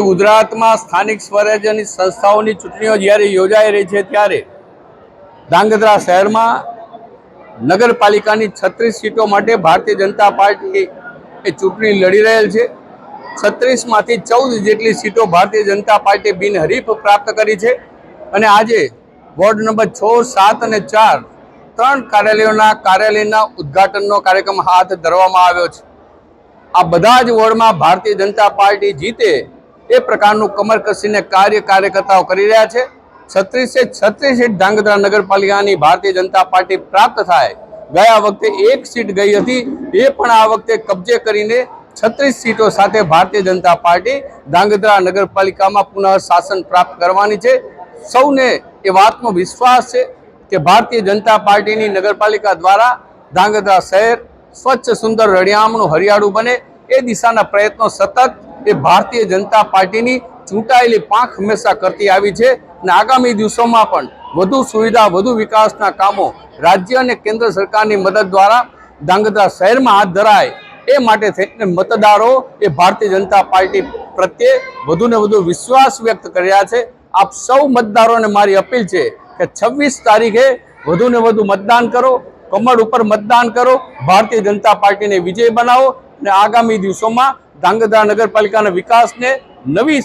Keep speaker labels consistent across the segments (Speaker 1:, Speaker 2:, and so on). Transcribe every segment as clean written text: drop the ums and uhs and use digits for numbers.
Speaker 1: ગુજરાતમાં સ્થાનિક સ્વરાજ્યની સંસ્થાઓની ચૂંટણીઓ જ્યારે યોજાઈ રહી છે ત્યારે ધાંગધ્રા શહેરમાં નગરપાલિકાની 36 સીટો માટે ભારતીય જનતા પાર્ટી એ ચૂંટણી લડી રહેલ છે। 36માંથી 14 જેટલી સીટો ભારતીય જનતા પાર્ટી બિનહરીફ પ્રાપ્ત કરી છે અને આજે વોર્ડ નંબર 6, 7 અને 4 ત્રણ કાર્યાલયના ઉદ્ઘાટનનો કાર્યક્રમ હાથ ધરવામાં આવ્યો છે। આ બધા જ વોર્ડમાં ભારતીય જનતા પાર્ટી જીતે એ પ્રકારનું કમર કસીને કાર્યકર્તાઓ કરી રહ્યા છે। 36 સીટ ધાંગધ્રા નગરપાલિકાની ભારતીય જનતા પાર્ટી પ્રાપ્ત થાય। ગયા વખતે એક સીટ ગઈ હતી, એ પણ આ વખતે કબજે કરીને 36 સીટો સાથે ભારતીય જનતા પાર્ટી ધાંગધ્રા નગરપાલિકામાં પુનઃ શાસન પ્રાપ્ત કરવાની છે। સૌને એ વાતનો વિશ્વાસ છે કે ભારતીય જનતા પાર્ટીની નગરપાલિકા દ્વારા ધાંગધ્રા શહેર સ્વચ્છ, સુંદર, રળિયામણું, હરિયાળું બને એ દિશાના પ્રયત્નો સતત એ ભારતીય જનતા પાર્ટીની ચૂંટાયેલી પાંખ હંમેશા કરતી આવી છે અને આગામી દિવસોમાં પણ વધુ સુવિધા, વધુ વિકાસના કામો રાજ્ય અને કેન્દ્ર સરકારની મદદ દ્વારા ધાંગધ્રા શહેરમાં હાથ ધરાય એ માટે થઈને મતદારો એ ભારતીય જનતા પાર્ટી પ્રત્યે વધુને વધુ વિશ્વાસ વ્યક્ત કરી રહ્યા છે। આપ સૌ મતદારોને મારી અપીલ છે કે 26 તારીખે વધુને વધુ મતદાન કરો, કમળ ઉપર મતદાન કરો, ભારતીય જનતા પાર્ટીને વિજય બનાવો અને આગામી દિવસોમાં ધાંગધ્રા નગરપાલિકાના વિકાસને નવી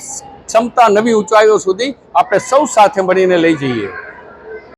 Speaker 1: ક્ષમતા, નવી ઊંચાઈઓ સુધી આપણે સૌ સાથે મળીને લઈ જઈએ।